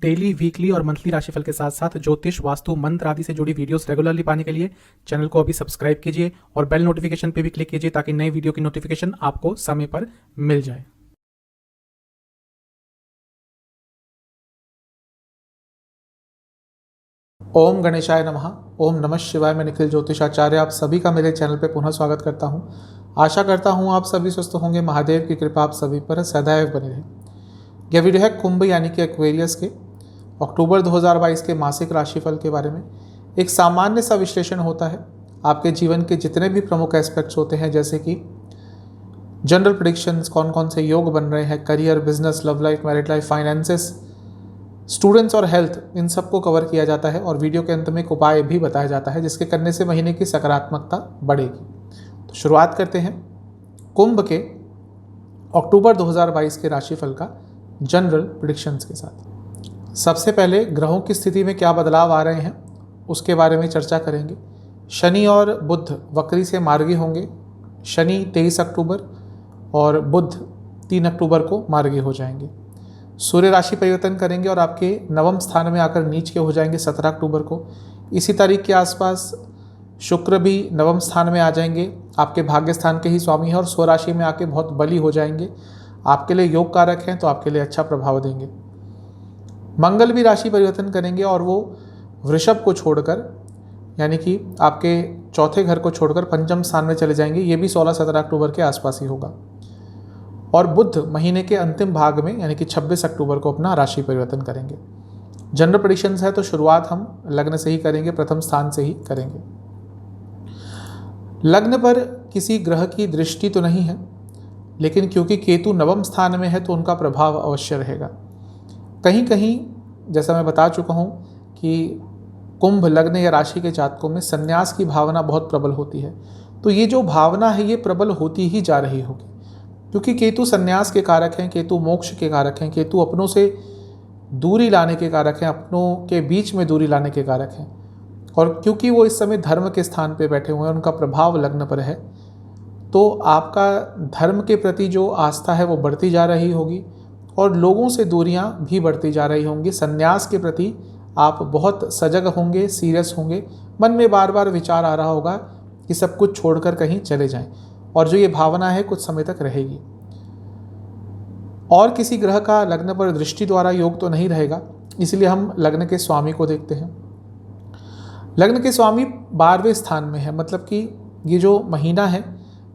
Daily, weekly और monthly राशिफल के साथ साथ ज्योतिष, वास्तु, मंत्र आदि से जुड़ी वीडियोस रेगुलरली पाने के लिए चैनल को अभी सब्सक्राइब कीजिए और बेल नोटिफिकेशन पे भी क्लिक कीजिए ताकि नई वीडियो की नोटिफिकेशन आपको समय पर मिल जाए। ओम गणेशाय नमः। ओम नमः शिवाय। मैं निखिल ज्योतिषाचार्य आप सभी का मेरे चैनल पे पुनः स्वागत करता हूँ। आशा करता हूँ आप सभी स्वस्थ होंगे। महादेव की कृपा आप सभी पर सदैव बनी रहे। यह वीडियो है कुंभ यानी कि एक्वेरियस के अक्टूबर 2022 के मासिक राशिफल के बारे में। एक सामान्य सा विश्लेषण होता है आपके जीवन के जितने भी प्रमुख एस्पेक्ट्स होते हैं, जैसे कि जनरल प्रेडिक्शंस, कौन कौन से योग बन रहे हैं, career, business, love life, married life, finances, students और हेल्थ, इन सबको कवर किया जाता है। और वीडियो के अंत में एक उपाय भी बताया जाता है जिसके करने से महीने की सकारात्मकता बढ़ेगी। तो शुरुआत करते हैं कुंभ के अक्टूबर 2022 के राशिफल का जनरल प्रेडिक्शंस के साथ। सबसे पहले ग्रहों की स्थिति में क्या बदलाव आ रहे हैं उसके बारे में चर्चा करेंगे। शनि और बुध वक्री से मार्गी होंगे। शनि 23 अक्टूबर और बुध 3 अक्टूबर को मार्गी हो जाएंगे। सूर्य राशि परिवर्तन करेंगे और आपके नवम स्थान में आकर नीच के हो जाएंगे 17 अक्टूबर को। इसी तारीख के आसपास शुक्र भी नवम स्थान में आ जाएंगे, आपके भाग्य स्थान के ही स्वामी हैं और स्वराशि में आके बहुत बली हो जाएंगे। आपके लिए योग कारक हैं तो आपके लिए अच्छा प्रभाव देंगे। मंगल भी राशि परिवर्तन करेंगे और वो वृषभ को छोड़कर, यानी कि आपके चौथे घर को छोड़कर पंचम स्थान में चले जाएंगे। ये भी 16-17 अक्टूबर के आसपास ही होगा। और बुध महीने के अंतिम भाग में यानी कि 26 अक्टूबर को अपना राशि परिवर्तन करेंगे। जनरल प्रेडिक्शंस है तो शुरुआत हम लग्न से ही करेंगे, प्रथम स्थान से ही करेंगे। लग्न पर किसी ग्रह की दृष्टि तो नहीं है, लेकिन क्योंकि केतु नवम स्थान में है तो उनका प्रभाव अवश्य रहेगा। कहीं कहीं जैसा मैं बता चुका हूँ कि कुंभ लग्न या राशि के जातकों में संन्यास की भावना बहुत प्रबल होती है। तो ये जो भावना है ये प्रबल होती ही जा रही होगी, क्योंकि केतु संन्यास के कारक हैं, केतु मोक्ष के कारक हैं, केतु अपनों से दूरी लाने के कारक हैं, अपनों के बीच में दूरी लाने के कारक हैं। और क्योंकि वो इस समय धर्म के स्थान पे बैठे हुए हैं, उनका प्रभाव लग्न पर है, तो आपका धर्म के प्रति जो आस्था है वो बढ़ती जा रही होगी और लोगों से दूरियां भी बढ़ती जा रही होंगी। संन्यास के प्रति आप बहुत सजग होंगे, सीरियस होंगे। मन में बार बार विचार आ रहा होगा कि सब कुछ छोड़कर कहीं चले जाएं, और जो ये भावना है कुछ समय तक रहेगी। और किसी ग्रह का लग्न पर दृष्टि द्वारा योग तो नहीं रहेगा, इसलिए हम लग्न के स्वामी को देखते हैं। लग्न के स्वामी 12वें स्थान में है, मतलब कि ये जो महीना है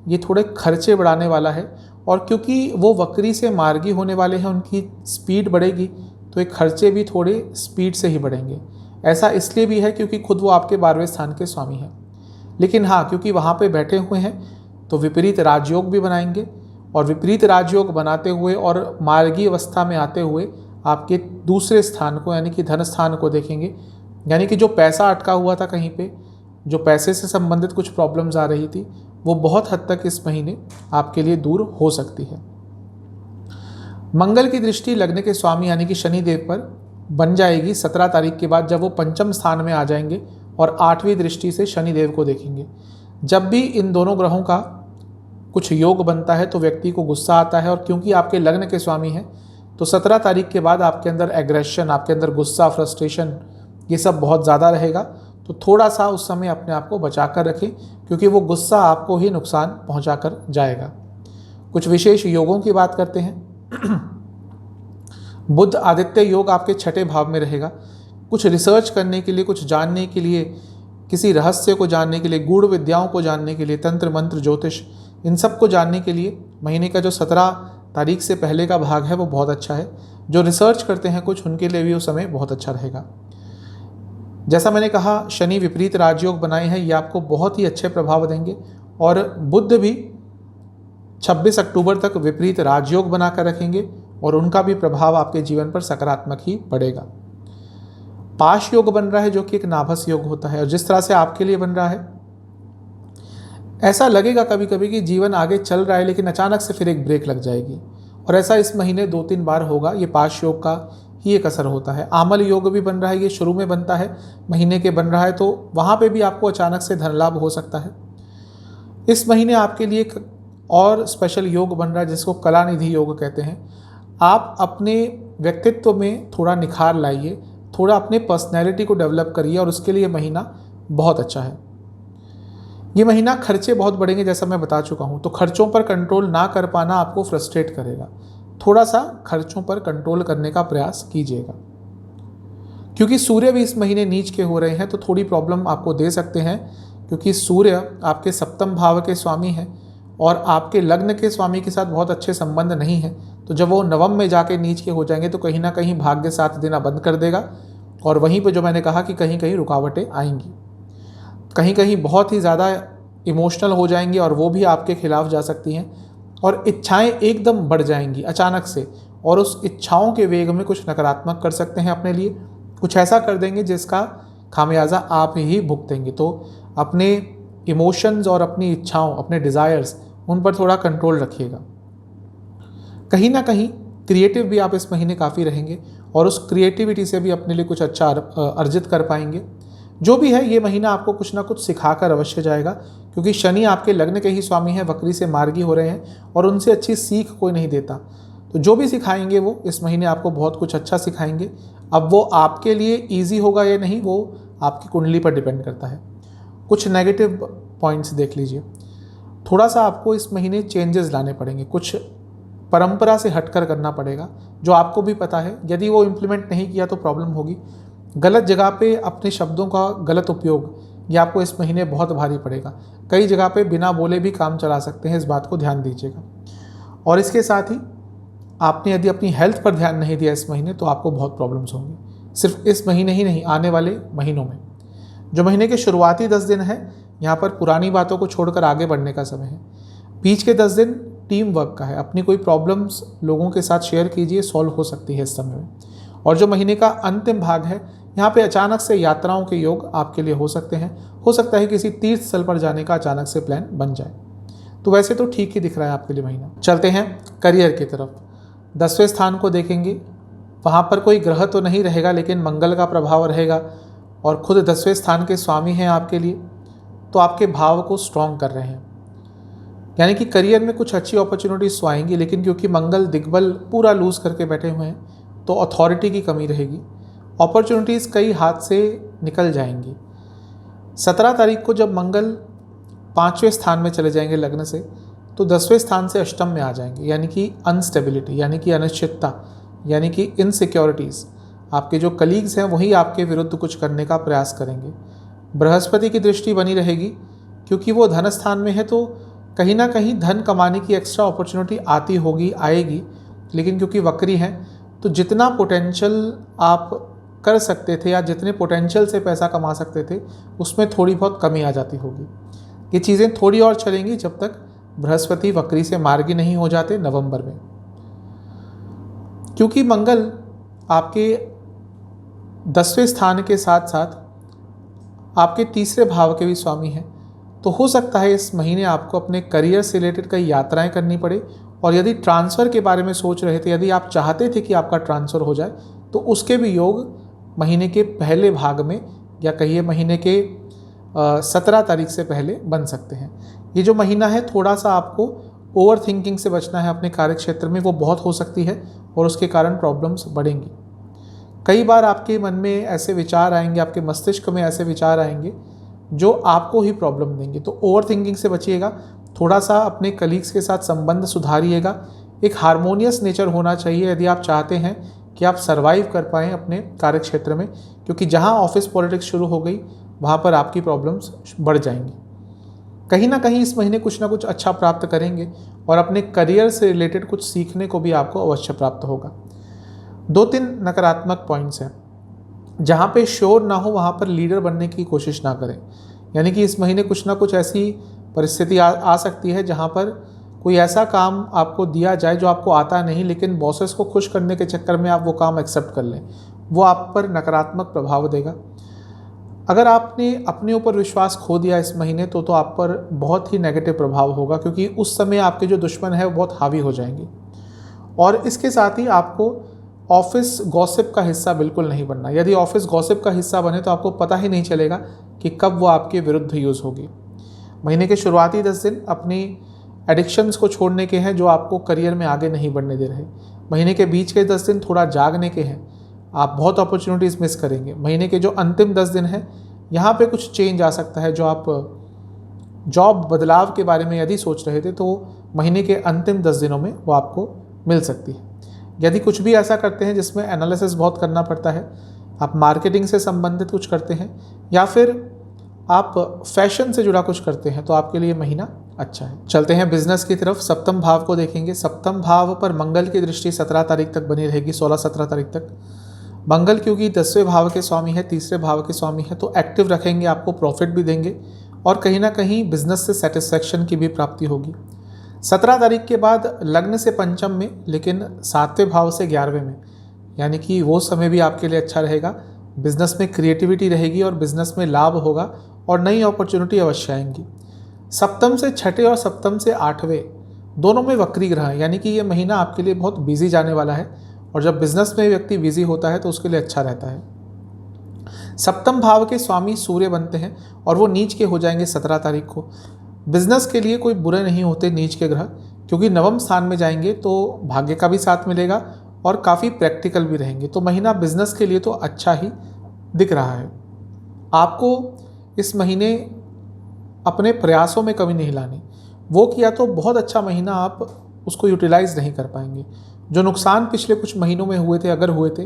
ये थोड़े खर्चे बढ़ाने वाला है। और क्योंकि वो वक्री से मार्गी होने वाले हैं, उनकी स्पीड बढ़ेगी तो ये खर्चे भी थोड़े स्पीड से ही बढ़ेंगे। ऐसा इसलिए भी है क्योंकि खुद वो आपके 12वें स्थान के स्वामी हैं। लेकिन हाँ, क्योंकि वहाँ पे बैठे हुए हैं तो विपरीत राजयोग भी बनाएंगे, और विपरीत राजयोग बनाते हुए और मार्गी अवस्था में आते हुए आपके दूसरे स्थान को यानी कि धन स्थान को देखेंगे। यानी कि जो पैसा अटका हुआ था कहीं पे, जो पैसे से संबंधित कुछ प्रॉब्लम्स आ रही थी, वो बहुत हद तक इस महीने आपके लिए दूर हो सकती है। मंगल की दृष्टि लग्न के स्वामी यानी कि शनि देव पर बन जाएगी 17 तारीख के बाद, जब वो पंचम स्थान में आ जाएंगे और 8वीं दृष्टि से शनि देव को देखेंगे। जब भी इन दोनों ग्रहों का कुछ योग बनता है तो व्यक्ति को गुस्सा आता है, और क्योंकि आपके लग्न के स्वामी हैं तो 17 तारीख के बाद आपके अंदर एग्रेशन, आपके अंदर गुस्सा, फ्रस्ट्रेशन, ये सब बहुत ज़्यादा रहेगा। तो थोड़ा सा उस समय अपने आप को बचा कर रखें, क्योंकि वो गुस्सा आपको ही नुकसान पहुंचा कर जाएगा। कुछ विशेष योगों की बात करते हैं। बुध आदित्य योग आपके 6ठे भाव में रहेगा। कुछ रिसर्च करने के लिए, कुछ जानने के लिए, किसी रहस्य को जानने के लिए, गूढ़ विद्याओं को जानने के लिए, तंत्र मंत्र ज्योतिष, इन सब को जानने के लिए महीने का जो 17 तारीख से पहले का भाग है वो बहुत अच्छा है। जो रिसर्च करते हैं कुछ, उनके लिए भी वो समय बहुत अच्छा रहेगा। जैसा मैंने कहा, शनि विपरीत राजयोग बनाए हैं, ये आपको बहुत ही अच्छे प्रभाव देंगे। और बुध भी 26 अक्टूबर तक विपरीत राजयोग बनाकर रखेंगे और उनका भी प्रभाव आपके जीवन पर सकारात्मक ही पड़ेगा। पाश योग बन रहा है जो कि एक नाभस योग होता है, और जिस तरह से आपके लिए बन रहा है ऐसा लगेगा कभी कभी कि जीवन आगे चल रहा है, लेकिन अचानक से फिर एक ब्रेक लग जाएगी। और ऐसा इस महीने 2-3 बार होगा। ये पाश योग का ही एक असर होता है। आमल योग भी बन रहा है, ये शुरू में बनता है, महीने के बन रहा है, तो वहाँ पे भी आपको अचानक से धन लाभ हो सकता है। इस महीने आपके लिए एक और स्पेशल योग बन रहा है जिसको कलानिधि योग कहते हैं। आप अपने व्यक्तित्व में थोड़ा निखार लाइए, थोड़ा अपने पर्सनैलिटी को डेवलप करिए और उसके लिए महीना बहुत अच्छा है। ये महीना खर्चे बहुत बढ़ेंगे जैसा मैं बता चुका हूँ, तो खर्चों पर कंट्रोल ना कर पाना आपको फ्रस्ट्रेट करेगा। थोड़ा सा खर्चों पर कंट्रोल करने का प्रयास कीजिएगा। क्योंकि सूर्य भी इस महीने नीच के हो रहे हैं तो थोड़ी प्रॉब्लम आपको दे सकते हैं, क्योंकि सूर्य आपके सप्तम भाव के स्वामी हैं और आपके लग्न के स्वामी के साथ बहुत अच्छे संबंध नहीं है। तो जब वो नवम में जाके नीच के हो जाएंगे तो कहीं ना कहीं भाग्य साथ देना बंद कर देगा और वहीं पे जो मैंने कहा कि कहीं कहीं रुकावटें आएंगी, कहीं कहीं बहुत ही ज़्यादा इमोशनल हो जाएंगी और वो भी आपके खिलाफ जा सकती हैं और इच्छाएं एकदम बढ़ जाएंगी अचानक से, और उस इच्छाओं के वेग में कुछ नकारात्मक कर सकते हैं अपने लिए, कुछ ऐसा कर देंगे जिसका खामियाजा आप ही भुगतेंगे। तो अपने इमोशंस और अपनी इच्छाओं, अपने डिज़ायर्स, उन पर थोड़ा कंट्रोल रखिएगा। कहीं ना कहीं क्रिएटिव भी आप इस महीने काफ़ी रहेंगे और उस क्रिएटिविटी से भी अपने लिए कुछ अच्छा अर्जित कर पाएंगे। जो भी है, ये महीना आपको कुछ ना कुछ सिखाकर अवश्य जाएगा, क्योंकि शनि आपके लग्न के ही स्वामी हैं, वक्री से मार्गी हो रहे हैं और उनसे अच्छी सीख कोई नहीं देता। तो जो भी सिखाएंगे वो इस महीने आपको बहुत कुछ अच्छा सिखाएंगे। अब वो आपके लिए ईजी होगा या नहीं, वो आपकी कुंडली पर डिपेंड करता है। कुछ नेगेटिव पॉइंट्स देख लीजिए। थोड़ा सा आपको इस महीने चेंजेस लाने पड़ेंगे, कुछ परंपरा से हटकर करना पड़ेगा, जो आपको भी पता है। यदि वो इम्प्लीमेंट नहीं किया तो प्रॉब्लम होगी। गलत जगह पे अपने शब्दों का गलत उपयोग, ये आपको इस महीने बहुत भारी पड़ेगा। कई जगह पे बिना बोले भी काम चला सकते हैं, इस बात को ध्यान दीजिएगा। और इसके साथ ही आपने यदि अपनी हेल्थ पर ध्यान नहीं दिया इस महीने तो आपको बहुत प्रॉब्लम्स होंगी। सिर्फ इस महीने ही नहीं, आने वाले महीनों में। जो महीने के शुरुआती 10 दिन है, यहाँ पर पुरानी बातों को छोड़कर आगे बढ़ने का समय है। बीच के 10 दिन टीम वर्क का है। अपनी कोई प्रॉब्लम्स लोगों के साथ शेयर कीजिए, सॉल्व हो सकती है इस समय में। और जो महीने का अंतिम भाग है, यहाँ पे अचानक से यात्राओं के योग आपके लिए हो सकते हैं। हो सकता है किसी तीर्थ स्थल पर जाने का अचानक से प्लान बन जाए। तो वैसे तो ठीक ही दिख रहा है आपके लिए महीना। चलते हैं करियर की तरफ। 10वें स्थान को देखेंगे। वहाँ पर कोई ग्रह तो नहीं रहेगा, लेकिन मंगल का प्रभाव रहेगा और खुद 10वें स्थान के स्वामी हैं आपके लिए, तो आपके भाव को स्ट्रॉन्ग कर रहे हैं। यानी कि करियर में कुछ अच्छी अपॉर्चुनिटीज तो आएंगी, लेकिन क्योंकि मंगल दिग्बल पूरा लूज करके बैठे हुए हैं तो अथॉरिटी की कमी रहेगी। अपॉर्चुनिटीज़ कई हाथ से निकल जाएंगी। 17 तारीख को जब मंगल 5वें स्थान में चले जाएंगे लग्न से, तो 10वें स्थान से अष्टम में आ जाएंगे। यानी कि अनस्टेबिलिटी, यानी कि अनिश्चितता, यानी कि इनसिक्योरिटीज़। आपके जो कलीग्स हैं वही आपके विरुद्ध कुछ करने का प्रयास करेंगे। बृहस्पति की दृष्टि बनी रहेगी, क्योंकि वो धन स्थान में है, तो कहीं ना कहीं धन कमाने की एक्स्ट्रा अपॉर्चुनिटी आती होगी, आएगी। लेकिन क्योंकि वक्री हैं तो जितना पोटेंशियल आप कर सकते थे या जितने पोटेंशियल से पैसा कमा सकते थे, उसमें थोड़ी बहुत कमी आ जाती होगी। ये चीज़ें थोड़ी और चलेंगी जब तक बृहस्पति वक्री से मार्गी नहीं हो जाते नवंबर में। क्योंकि मंगल आपके 10वें स्थान के साथ साथ आपके तीसरे भाव के भी स्वामी हैं, तो हो सकता है इस महीने आपको अपने करियर से रिलेटेड कई यात्राएं करनी पड़े। और यदि ट्रांसफ़र के बारे में सोच रहे थे, यदि आप चाहते थे कि आपका ट्रांसफ़र हो जाए, तो उसके भी योग महीने के पहले भाग में, या कहिए महीने के 17 तारीख से पहले बन सकते हैं। ये जो महीना है, थोड़ा सा आपको ओवर थिंकिंग से बचना है अपने कार्य क्षेत्र में, वो बहुत हो सकती है और उसके कारण प्रॉब्लम्स बढ़ेंगी। कई बार आपके मन में ऐसे विचार आएंगे, आपके मस्तिष्क में ऐसे विचार आएंगे जो आपको ही प्रॉब्लम देंगे। तो ओवर थिंकिंग से बचिएगा। थोड़ा सा अपने कलीग्स के साथ संबंध सुधारिएगा। एक हार्मोनियस नेचर होना चाहिए यदि आप चाहते हैं कि आप सर्वाइव कर पाएँ अपने कार्य क्षेत्र में, क्योंकि जहाँ ऑफिस पॉलिटिक्स शुरू हो गई वहाँ पर आपकी प्रॉब्लम्स बढ़ जाएंगी। कहीं ना कहीं इस महीने कुछ ना कुछ अच्छा प्राप्त करेंगे और अपने करियर से रिलेटेड कुछ सीखने को भी आपको अवश्य प्राप्त होगा। 2-3 नकारात्मक पॉइंट्स हैं। जहाँ पे श्योर ना हो वहाँ पर लीडर बनने की कोशिश ना करें। यानी कि इस महीने कुछ ना कुछ ऐसी परिस्थिति आ सकती है जहाँ पर कोई ऐसा काम आपको दिया जाए जो आपको आता नहीं, लेकिन बॉसेस को खुश करने के चक्कर में आप वो काम एक्सेप्ट कर लें। वो आप पर नकारात्मक प्रभाव देगा। अगर आपने अपने ऊपर विश्वास खो दिया इस महीने तो आप पर बहुत ही नेगेटिव प्रभाव होगा, क्योंकि उस समय आपके जो दुश्मन है वो बहुत हावी हो जाएंगे। और इसके साथ ही आपको ऑफिस गॉसिप का हिस्सा बिल्कुल नहीं बनना। यदि ऑफिस गॉसिप का हिस्सा बने तो आपको पता ही नहीं चलेगा कि कब वो आपके विरुद्ध यूज़ होगी। महीने के शुरुआती 10 दिन अपनी एडिक्शंस को छोड़ने के हैं जो आपको करियर में आगे नहीं बढ़ने दे रहे। महीने के बीच के 10 दिन थोड़ा जागने के हैं, आप बहुत अपॉर्चुनिटीज़ मिस करेंगे। महीने के जो अंतिम 10 दिन हैं यहाँ पे कुछ चेंज आ सकता है। जो आप जॉब बदलाव के बारे में यदि सोच रहे थे तो महीने के अंतिम 10 दिनों में वो आपको मिल सकती है। यदि कुछ भी ऐसा करते हैं जिसमें एनालिसिस बहुत करना पड़ता है, आप मार्केटिंग से संबंधित कुछ करते हैं या फिर आप फैशन से जुड़ा कुछ करते हैं, तो आपके लिए महीना अच्छा है। चलते हैं बिजनेस की तरफ। सप्तम भाव को देखेंगे। सप्तम भाव पर मंगल की दृष्टि 17 तारीख तक बनी रहेगी, 16-17 तारीख तक। मंगल क्योंकि 10वें भाव के स्वामी है, तीसरे भाव के स्वामी है, तो एक्टिव रखेंगे, आपको प्रॉफिट भी देंगे और कहीं ना कहीं बिजनेस से सेटिस्फैक्शन की भी प्राप्ति होगी। 17 तारीख के बाद लग्न से पंचम में, लेकिन 7वें भाव से 11वें में, यानी कि वो समय भी आपके लिए अच्छा रहेगा। बिजनेस में क्रिएटिविटी रहेगी और बिजनेस में लाभ होगा और नई अपॉर्चुनिटी अवश्य आएंगी। सप्तम से 6ठे और सप्तम से 8वें दोनों में वक्री ग्रह है, यानी कि ये महीना आपके लिए बहुत बिजी जाने वाला है और जब बिजनेस में व्यक्ति बिजी होता है तो उसके लिए अच्छा रहता है। सप्तम भाव के स्वामी सूर्य बनते हैं और वो नीच के हो जाएंगे 17 तारीख को। बिजनेस के लिए कोई बुरे नहीं होते नीच के ग्रह, क्योंकि नवम स्थान में जाएंगे तो भाग्य का भी साथ मिलेगा और काफ़ी प्रैक्टिकल भी रहेंगे। तो महीना बिजनेस के लिए तो अच्छा ही दिख रहा है। आपको इस महीने अपने प्रयासों में कमी नहीं लानी, वो किया तो बहुत अच्छा महीना आप उसको यूटिलाइज नहीं कर पाएंगे। जो नुकसान पिछले कुछ महीनों में हुए थे, अगर हुए थे,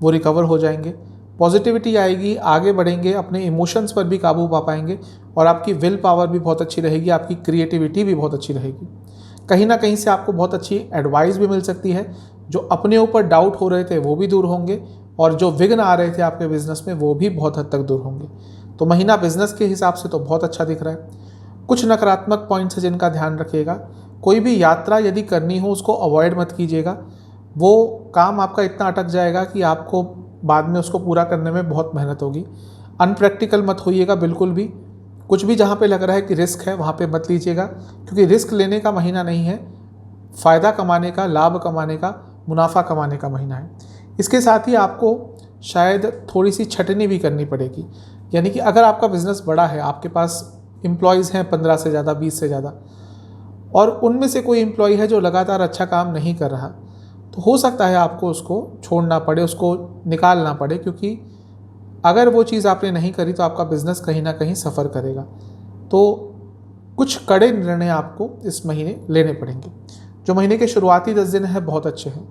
वो रिकवर हो जाएंगे। पॉजिटिविटी आएगी, आगे बढ़ेंगे, अपने इमोशंस पर भी काबू पा पाएंगे और आपकी विल पावर भी बहुत अच्छी रहेगी, आपकी क्रिएटिविटी भी बहुत अच्छी रहेगी। कहीं ना कहीं से आपको बहुत अच्छी एडवाइस भी मिल सकती है। जो अपने ऊपर डाउट हो रहे थे वो भी दूर होंगे और जो विघ्न आ रहे थे आपके बिजनेस में वो भी बहुत हद तक दूर होंगे। तो महीना बिजनेस के हिसाब से तो बहुत अच्छा दिख रहा है। कुछ नकारात्मक पॉइंट्स हैं जिनका ध्यान रखिएगा। कोई भी यात्रा यदि करनी हो उसको अवॉइड मत कीजिएगा, वो काम आपका इतना अटक जाएगा कि आपको बाद में उसको पूरा करने में बहुत मेहनत होगी। अनप्रैक्टिकल मत होइएगा बिल्कुल भी। कुछ भी जहाँ पे लग रहा है कि रिस्क है वहाँ पे मत लीजिएगा, क्योंकि रिस्क लेने का महीना नहीं है, फ़ायदा कमाने का, लाभ कमाने का, मुनाफा कमाने का महीना है। इसके साथ ही आपको शायद थोड़ी सी छटनी भी करनी पड़ेगी, यानी कि अगर आपका बिज़नेस बड़ा है, आपके पास एम्प्लॉयज़ हैं 15 से ज़्यादा, 20 से ज़्यादा, और उनमें से कोई एम्प्लॉय है जो लगातार अच्छा काम नहीं कर रहा, तो हो सकता है आपको उसको छोड़ना पड़े, उसको निकालना पड़े, क्योंकि अगर वो चीज़ आपने नहीं करी तो आपका बिज़नेस कहीं ना कहीं सफ़र करेगा। तो कुछ कड़े निर्णय आपको इस महीने लेने पड़ेंगे। जो महीने के शुरुआती 10 दिन हैं बहुत अच्छे हैं,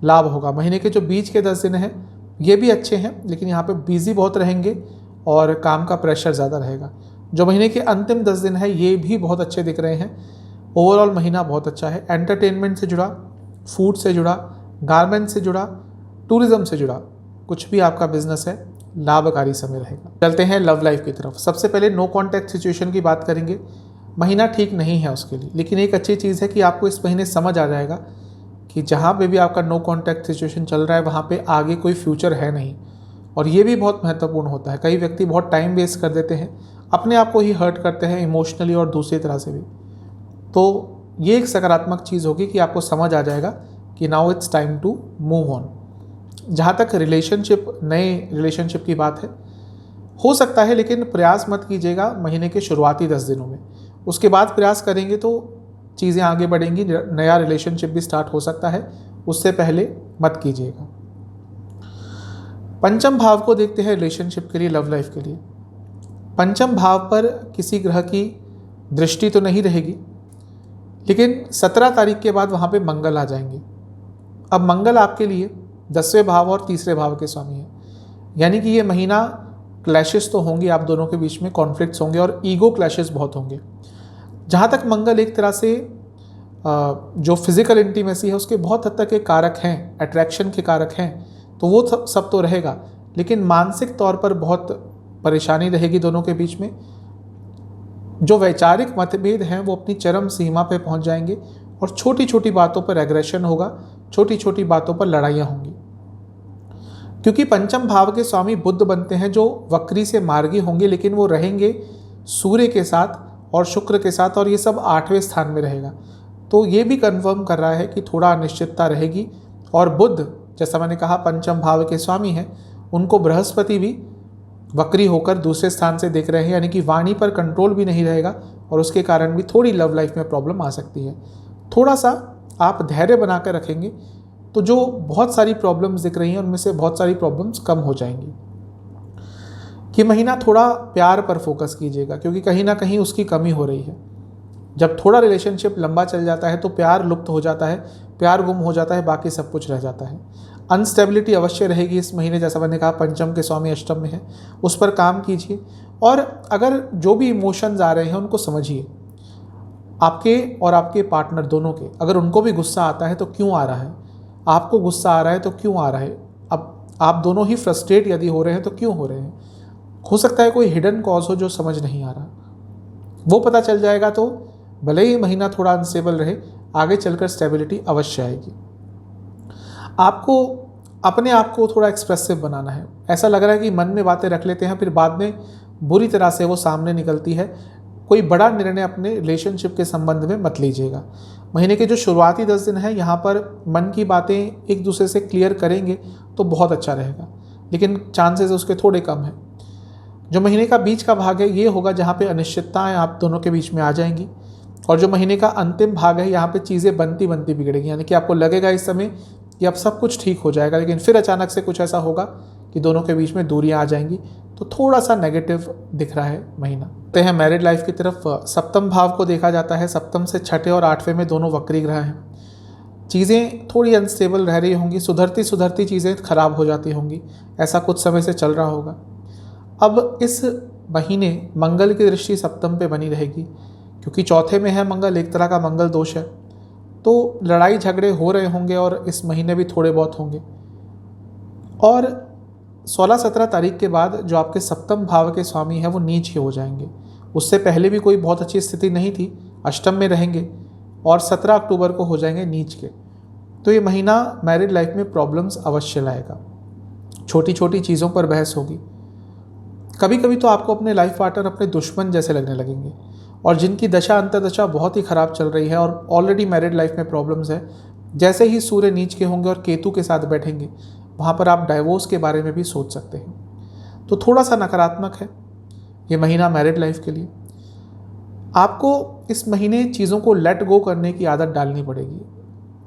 लाभ होगा। महीने के जो बीच के 10 दिन हैं ये भी अच्छे हैं, लेकिन यहाँ पे बिजी बहुत रहेंगे और काम का प्रेशर ज़्यादा रहेगा। जो महीने के अंतिम 10 दिन है ये भी बहुत अच्छे दिख रहे हैं। ओवरऑल महीना बहुत अच्छा है। एंटरटेनमेंट से जुड़ा, फूड से जुड़ा, गारमेंट से जुड़ा, टूरिज़्म से जुड़ा कुछ भी आपका बिजनेस है, लाभकारी समय रहेगा। चलते हैं लव लाइफ की तरफ। सबसे पहले नो कॉन्टैक्ट सिचुएशन की बात करेंगे। महीना ठीक नहीं है उसके लिए, लेकिन एक अच्छी चीज़ है कि आपको इस महीने समझ आ जाएगा कि जहाँ पे भी आपका नो कॉन्टैक्ट सिचुएशन चल रहा है वहाँ पे आगे कोई फ्यूचर है नहीं, और ये भी बहुत महत्वपूर्ण होता है। कई व्यक्ति बहुत टाइम वेस्ट कर देते हैं, अपने आप को ही हर्ट करते हैं इमोशनली और दूसरी तरह से भी। तो ये एक सकारात्मक चीज़ होगी कि आपको समझ आ जाएगा कि now it's time to move on. जहाँ तक रिलेशनशिप, नए रिलेशनशिप की बात है, हो सकता है, लेकिन प्रयास मत कीजिएगा महीने के शुरुआती 10 दिनों में। उसके बाद प्रयास करेंगे तो चीज़ें आगे बढ़ेंगी, नया रिलेशनशिप भी स्टार्ट हो सकता है, उससे पहले मत कीजिएगा। पंचम भाव को देखते हैं रिलेशनशिप के लिए, लव लाइफ के लिए। पंचम भाव पर किसी ग्रह की दृष्टि तो नहीं रहेगी, लेकिन 17 तारीख के बाद वहाँ पे मंगल आ जाएंगे। अब मंगल आपके लिए 10वें भाव और तीसरे भाव के स्वामी हैं, यानी कि ये महीना क्लैशेस तो होंगे, आप दोनों के बीच में कॉन्फ्लिक्ट्स होंगे और ईगो क्लैशेस बहुत होंगे। जहाँ तक मंगल एक तरह से जो फिजिकल इंटीमेसी है उसके बहुत हद तक के कारक हैं, अट्रैक्शन के कारक हैं, तो वो सब तो रहेगा, लेकिन मानसिक तौर पर बहुत परेशानी रहेगी दोनों के बीच में। जो वैचारिक मतभेद हैं वो अपनी चरम सीमा पे पहुंच जाएंगे और छोटी छोटी बातों पर एग्रेशन होगा, छोटी छोटी बातों पर लड़ाइयाँ होंगी। क्योंकि पंचम भाव के स्वामी बुध बनते हैं जो वक्री से मार्गी होंगे, लेकिन वो रहेंगे सूर्य के साथ और शुक्र के साथ, और ये सब 8वें स्थान में रहेगा। तो ये भी कन्फर्म कर रहा है कि थोड़ा अनिश्चितता रहेगी। और बुध, जैसा मैंने कहा, पंचम भाव के स्वामी हैं, उनको बृहस्पति भी वक्री होकर दूसरे स्थान से देख रहे हैं, यानी कि वाणी पर कंट्रोल भी नहीं रहेगा और उसके कारण भी थोड़ी लव लाइफ में प्रॉब्लम आ सकती है। थोड़ा सा आप धैर्य बना कर रखेंगे तो जो बहुत सारी प्रॉब्लम्स दिख रही हैं उनमें से बहुत सारी प्रॉब्लम्स कम हो जाएंगी। ये महीना थोड़ा प्यार पर फोकस कीजिएगा, क्योंकि कहीं ना कहीं उसकी कमी हो रही है। जब थोड़ा रिलेशनशिप लंबा चल जाता है तो प्यार लुप्त हो जाता है, प्यार गुम हो जाता है, बाकी सब कुछ रह जाता है। अनस्टेबिलिटी अवश्य रहेगी इस महीने, जैसा मैंने कहा पंचम के स्वामी अष्टम में है, उस पर काम कीजिए। और अगर जो भी इमोशंस आ रहे हैं उनको समझिए, आपके और आपके पार्टनर दोनों के। अगर उनको भी गुस्सा आता है तो क्यों आ रहा है, आपको गुस्सा आ रहा है तो क्यों आ रहा है, अब आप दोनों ही फ्रस्ट्रेट यदि हो रहे हैं तो क्यों हो रहे हैं। हो सकता है कोई हिडन कॉज हो जो समझ नहीं आ रहा, वो पता चल जाएगा तो भले ही महीना थोड़ा अनस्टेबल रहे, आगे चलकर स्टेबिलिटी अवश्य आएगी। आपको अपने आप को थोड़ा एक्सप्रेसिव बनाना है। ऐसा लग रहा है कि मन में बातें रख लेते हैं, फिर बाद में बुरी तरह से वो सामने निकलती है। कोई बड़ा निर्णय अपने रिलेशनशिप के संबंध में मत लीजिएगा। महीने के जो शुरुआती 10 दिन हैं, यहाँ पर मन की बातें एक दूसरे से क्लियर करेंगे तो बहुत अच्छा रहेगा, लेकिन चांसेस उसके थोड़े कम हैं। जो महीने का बीच का भाग है ये होगा जहाँ पे अनिश्चितताएं आप दोनों के बीच में आ जाएंगी, और जो महीने का अंतिम भाग है यहाँ पे चीज़ें बनती बनती बिगड़ेंगी, यानी कि आपको लगेगा इस समय कि अब सब कुछ ठीक हो जाएगा, लेकिन फिर अचानक से कुछ ऐसा होगा कि दोनों के बीच में दूरियां आ जाएंगी। तो थोड़ा सा नेगेटिव दिख रहा है महीना। तो हैं मैरिड लाइफ की तरफ। सप्तम भाव को देखा जाता है, सप्तम से छठे और आठवें में दोनों वक्री ग्रह हैं। चीज़ें थोड़ी अनस्टेबल रह रही होंगी, सुधरती चीज़ें खराब हो जाती होंगी, ऐसा कुछ समय से चल रहा होगा। अब इस महीने मंगल की दृष्टि सप्तम पे बनी रहेगी, क्योंकि चौथे में है मंगल, एक तरह का मंगल दोष है, तो लड़ाई झगड़े हो रहे होंगे और इस महीने भी थोड़े बहुत होंगे। और 16-17 तारीख के बाद जो आपके सप्तम भाव के स्वामी हैं वो नीच के हो जाएंगे। उससे पहले भी कोई बहुत अच्छी स्थिति नहीं थी, अष्टम में रहेंगे और 17 अक्टूबर को हो जाएंगे नीच के। तो ये महीना मैरिड लाइफ में प्रॉब्लम्स अवश्य लाएगा। छोटी छोटी चीज़ों पर बहस होगी। कभी कभी तो आपको अपने लाइफ पार्टनर अपने दुश्मन जैसे लगने लगेंगे, और जिनकी दशा अंतर्दशा बहुत ही ख़राब चल रही है और ऑलरेडी मैरिड लाइफ में प्रॉब्लम्स है, जैसे ही सूर्य नीच के होंगे और केतु के साथ बैठेंगे, वहाँ पर आप डाइवोर्स के बारे में भी सोच सकते हैं। तो थोड़ा सा नकारात्मक है ये महीना मैरिड लाइफ के लिए। आपको इस महीने चीज़ों को लेट गो करने की आदत डालनी पड़ेगी।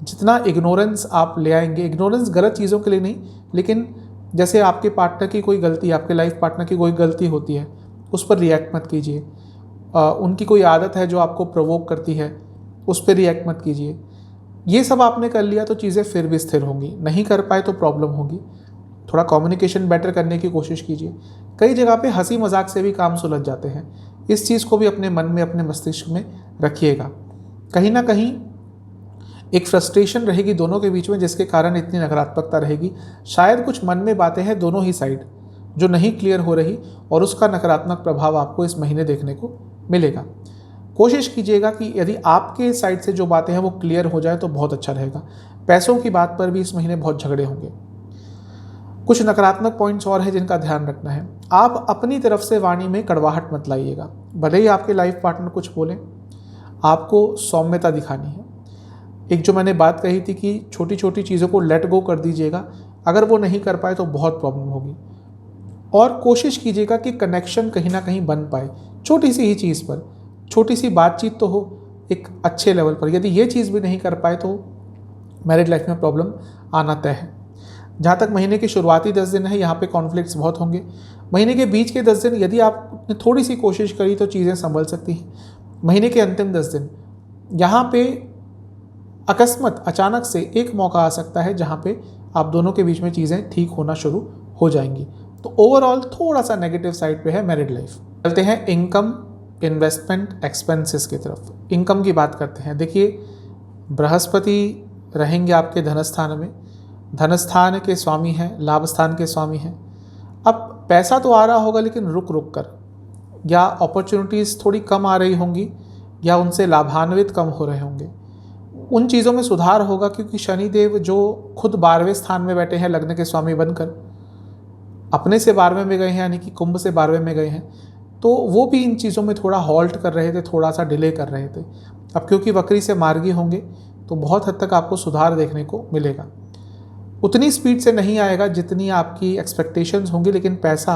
जितना इग्नोरेंस आप ले आएंगे, इग्नोरेंस गलत चीज़ों के लिए नहीं, लेकिन जैसे आपके पार्टनर की कोई गलती, आपके लाइफ पार्टनर की कोई गलती होती है, उस पर रिएक्ट मत कीजिए। उनकी कोई आदत है जो आपको प्रोवोक करती है, उस पर रिएक्ट मत कीजिए। ये सब आपने कर लिया तो चीज़ें फिर भी स्थिर होंगी, नहीं कर पाए तो प्रॉब्लम होगी। थोड़ा कम्युनिकेशन बेटर करने की कोशिश कीजिए। कई जगह पे हंसी मजाक से भी काम सुलझ जाते हैं, इस चीज़ को भी अपने मन में, अपने मस्तिष्क में रखिएगा। कहीं ना कहीं एक फ्रस्ट्रेशन रहेगी दोनों के बीच में, जिसके कारण इतनी नकारात्मकता रहेगी। शायद कुछ मन में बातें हैं दोनों ही साइड जो नहीं क्लियर हो रही, और उसका नकारात्मक प्रभाव आपको इस महीने देखने को मिलेगा। कोशिश कीजिएगा कि यदि आपके साइड से जो बातें हैं वो क्लियर हो जाए तो बहुत अच्छा रहेगा। पैसों की बात पर भी इस महीने बहुत झगड़े होंगे। कुछ नकारात्मक पॉइंट्स और हैं जिनका ध्यान रखना है। आप अपनी तरफ से वाणी में कड़वाहट मत लाइएगा। भले ही आपके लाइफ पार्टनर कुछ बोलें, आपको सौम्यता दिखानी है। एक जो मैंने बात कही थी कि छोटी छोटी चीज़ों को लेट गो कर दीजिएगा, अगर वो नहीं कर पाए तो बहुत प्रॉब्लम होगी। और कोशिश कीजिएगा कि कनेक्शन कहीं ना कहीं बन पाए, छोटी सी ही चीज़ पर, छोटी सी बातचीत तो हो एक अच्छे लेवल पर। यदि ये चीज़ भी नहीं कर पाए तो मैरिड लाइफ में प्रॉब्लम आना तय है। जहाँ तक महीने के शुरुआती 10 दिन है, यहाँ पे कॉन्फ्लिक्ट्स बहुत होंगे। महीने के बीच के 10 दिन यदि आपने थोड़ी सी कोशिश करी तो चीज़ें संभल सकती हैं। महीने के अंतिम 10 दिन यहाँ पे अकस्मात अचानक से एक मौका आ सकता है जहाँ पे आप दोनों के बीच में चीज़ें ठीक होना शुरू हो जाएंगी। तो ओवरऑल थोड़ा सा नेगेटिव साइड पे है मैरिड लाइफ। चलते हैं इनकम, इन्वेस्टमेंट, एक्सपेंसेस की तरफ। इनकम की बात करते हैं। देखिए, बृहस्पति रहेंगे आपके धनस्थान में, धनस्थान के स्वामी हैं, लाभ स्थान के स्वामी हैं। अब पैसा तो आ रहा होगा लेकिन रुक रुक कर, या अपॉर्चुनिटीज़ थोड़ी कम आ रही होंगी, या उनसे लाभान्वित कम हो रहे होंगे। उन चीज़ों में सुधार होगा, क्योंकि शनिदेव जो खुद 12वें स्थान में बैठे हैं लग्न के स्वामी बनकर, अपने से 12वें में गए हैं, यानी कि कुंभ से 12वें में गए हैं, तो वो भी इन चीज़ों में थोड़ा हॉल्ट कर रहे थे, थोड़ा सा डिले कर रहे थे। अब क्योंकि वक्री से मार्गी होंगे तो बहुत हद तक आपको सुधार देखने को मिलेगा। उतनी स्पीड से नहीं आएगा जितनी आपकी एक्सपेक्टेशंस होंगी, लेकिन पैसा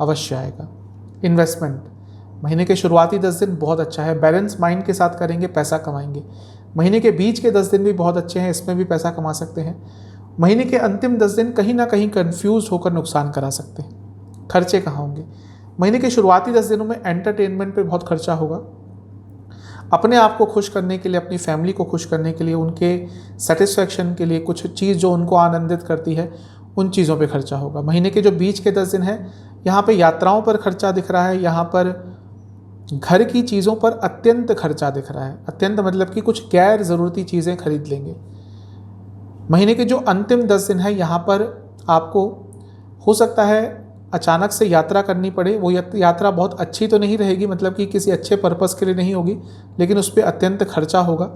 अवश्य आएगा। इन्वेस्टमेंट, महीने के शुरुआती 10 दिन बहुत अच्छा है, बैलेंस माइंड के साथ करेंगे पैसा कमाएंगे। महीने के बीच के 10 दिन भी बहुत अच्छे हैं, इसमें भी पैसा कमा सकते हैं। महीने के अंतिम 10 दिन कहीं ना कहीं कंफ्यूज होकर नुकसान करा सकते हैं। खर्चे कहाँ होंगे? महीने के शुरुआती 10 दिनों में एंटरटेनमेंट पे बहुत खर्चा होगा। अपने आप को खुश करने के लिए, अपनी फैमिली को खुश करने के लिए, उनके सेटिस्फैक्शन के लिए कुछ चीज़ जो उनको आनंदित करती है उन चीज़ों पे खर्चा होगा। महीने के जो बीच के 10 दिन हैं, यहाँ पे यात्राओं पर खर्चा दिख रहा है, यहाँ पर घर की चीज़ों पर अत्यंत खर्चा दिख रहा है। अत्यंत मतलब कि कुछ गैर ज़रूरती चीज़ें खरीद लेंगे। महीने के जो अंतिम 10 दिन है, यहाँ पर आपको हो सकता है अचानक से यात्रा करनी पड़े। वो यात्रा बहुत अच्छी तो नहीं रहेगी, मतलब कि किसी अच्छे पर्पस के लिए नहीं होगी, लेकिन उस पर अत्यंत खर्चा होगा।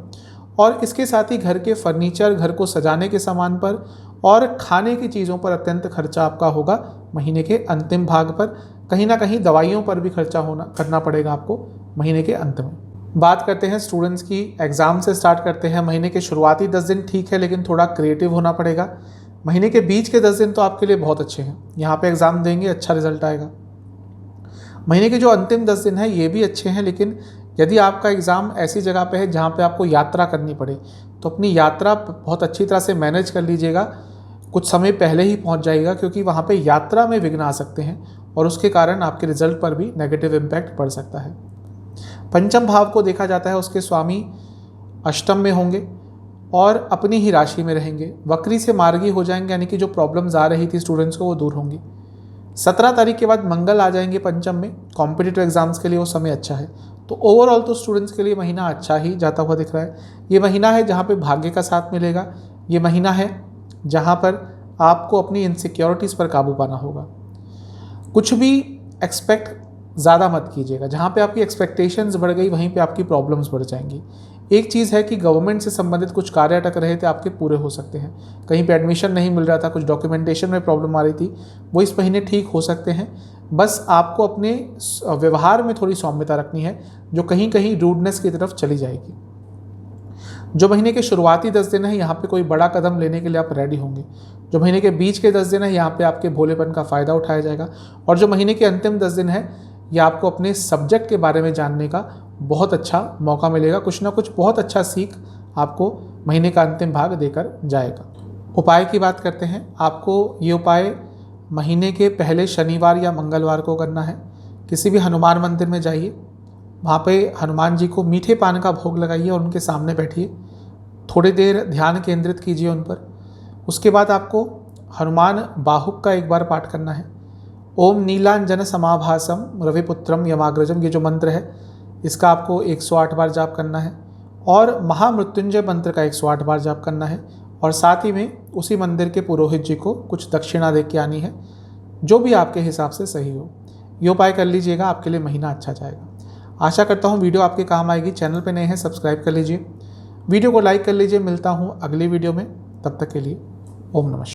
और इसके साथ ही घर के फर्नीचर, घर को सजाने के सामान पर और खाने की चीज़ों पर अत्यंत खर्चा आपका होगा। महीने के अंतिम भाग पर कहीं ना कहीं दवाइयों पर भी खर्चा करना पड़ेगा आपको महीने के अंत में। बात करते हैं स्टूडेंट्स की, एग्ज़ाम से स्टार्ट करते हैं। महीने के शुरुआती 10 दिन ठीक है, लेकिन थोड़ा क्रिएटिव होना पड़ेगा। महीने के बीच के 10 दिन तो आपके लिए बहुत अच्छे हैं, यहाँ पे एग्ज़ाम देंगे, अच्छा रिजल्ट आएगा। महीने के जो अंतिम 10 दिन है ये भी अच्छे हैं, लेकिन यदि आपका एग्ज़ाम ऐसी जगह पे है जहाँ पे आपको यात्रा करनी पड़े, तो अपनी यात्रा बहुत अच्छी तरह से मैनेज कर लीजिएगा। कुछ समय पहले ही पहुँच जाइएगा, क्योंकि वहाँ पे यात्रा में विघ्न आ सकते हैं और उसके कारण आपके रिजल्ट पर भी नेगेटिव इम्पैक्ट पड़ सकता है। पंचम भाव को देखा जाता है, उसके स्वामी अष्टम में होंगे और अपनी ही राशि में रहेंगे। वक्री से मार्गी हो जाएंगे, यानी कि जो प्रॉब्लम्स आ रही थी स्टूडेंट्स को वो दूर होंगी। 17 तारीख के बाद मंगल आ जाएंगे पंचम में। कॉम्पिटिटिव एग्जाम्स के लिए वो समय अच्छा है। तो ओवरऑल तो स्टूडेंट्स के लिए महीना अच्छा ही जाता हुआ दिख रहा है। ये महीना है जहाँ पे भाग्य का साथ मिलेगा। ये महीना है जहाँ पर आपको अपनी इनसिक्योरिटीज़ पर काबू पाना होगा। कुछ भी एक्सपेक्ट ज़्यादा मत कीजिएगा। जहाँ पे आपकी एक्सपेक्टेशंस बढ़ गई वहीं पे आपकी प्रॉब्लम्स बढ़ जाएंगी। एक चीज़ है कि गवर्नमेंट से संबंधित कुछ कार्य अटक रहे थे, आपके पूरे हो सकते हैं। कहीं पे एडमिशन नहीं मिल रहा था, कुछ डॉक्यूमेंटेशन में प्रॉब्लम आ रही थी, वो इस महीने ठीक हो सकते हैं। बस आपको अपने व्यवहार में थोड़ी सौम्यता रखनी है, जो कहीं कहीं रूडनेस की तरफ चली जाएगी। जो महीने के शुरुआती 10 दिन है, यहाँ पे कोई बड़ा कदम लेने के लिए आप रेडी होंगे। जो महीने के बीच के 10 दिन है, यहाँ पे आपके भोलेपन का फ़ायदा उठाया जाएगा। और जो महीने के अंतिम 10 दिन है, ये आपको अपने सब्जेक्ट के बारे में जानने का बहुत अच्छा मौका मिलेगा। कुछ ना कुछ बहुत अच्छा सीख आपको महीने का अंतिम भाग देकर जाएगा। उपाय की बात करते हैं। आपको ये उपाय महीने के पहले शनिवार या मंगलवार को करना है। किसी भी हनुमान मंदिर में जाइए, वहाँ पे हनुमान जी को मीठे पान का भोग लगाइए और उनके सामने बैठिए। थोड़ी देर ध्यान केंद्रित कीजिए उन पर। उसके बाद आपको हनुमान बाहुक का एक बार पाठ करना है। ओम नीलांजन समाभासम रविपुत्रम यमाग्रजम, ये जो मंत्र है इसका आपको 108 बार जाप करना है। और महामृत्युंजय मंत्र का 108 बार जाप करना है। और साथ ही में उसी मंदिर के पुरोहित जी को कुछ दक्षिणा दे के आनी है, जो भी आपके हिसाब से सही हो। ये उपाय कर लीजिएगा, आपके लिए महीना अच्छा जाएगा। आशा करता हूँ वीडियो आपके काम आएगी। चैनल पे नए हैं, सब्सक्राइब कर लीजिए, वीडियो को लाइक कर लीजिए। मिलता हूँ अगली वीडियो में, तब तक के लिए ओम नमः।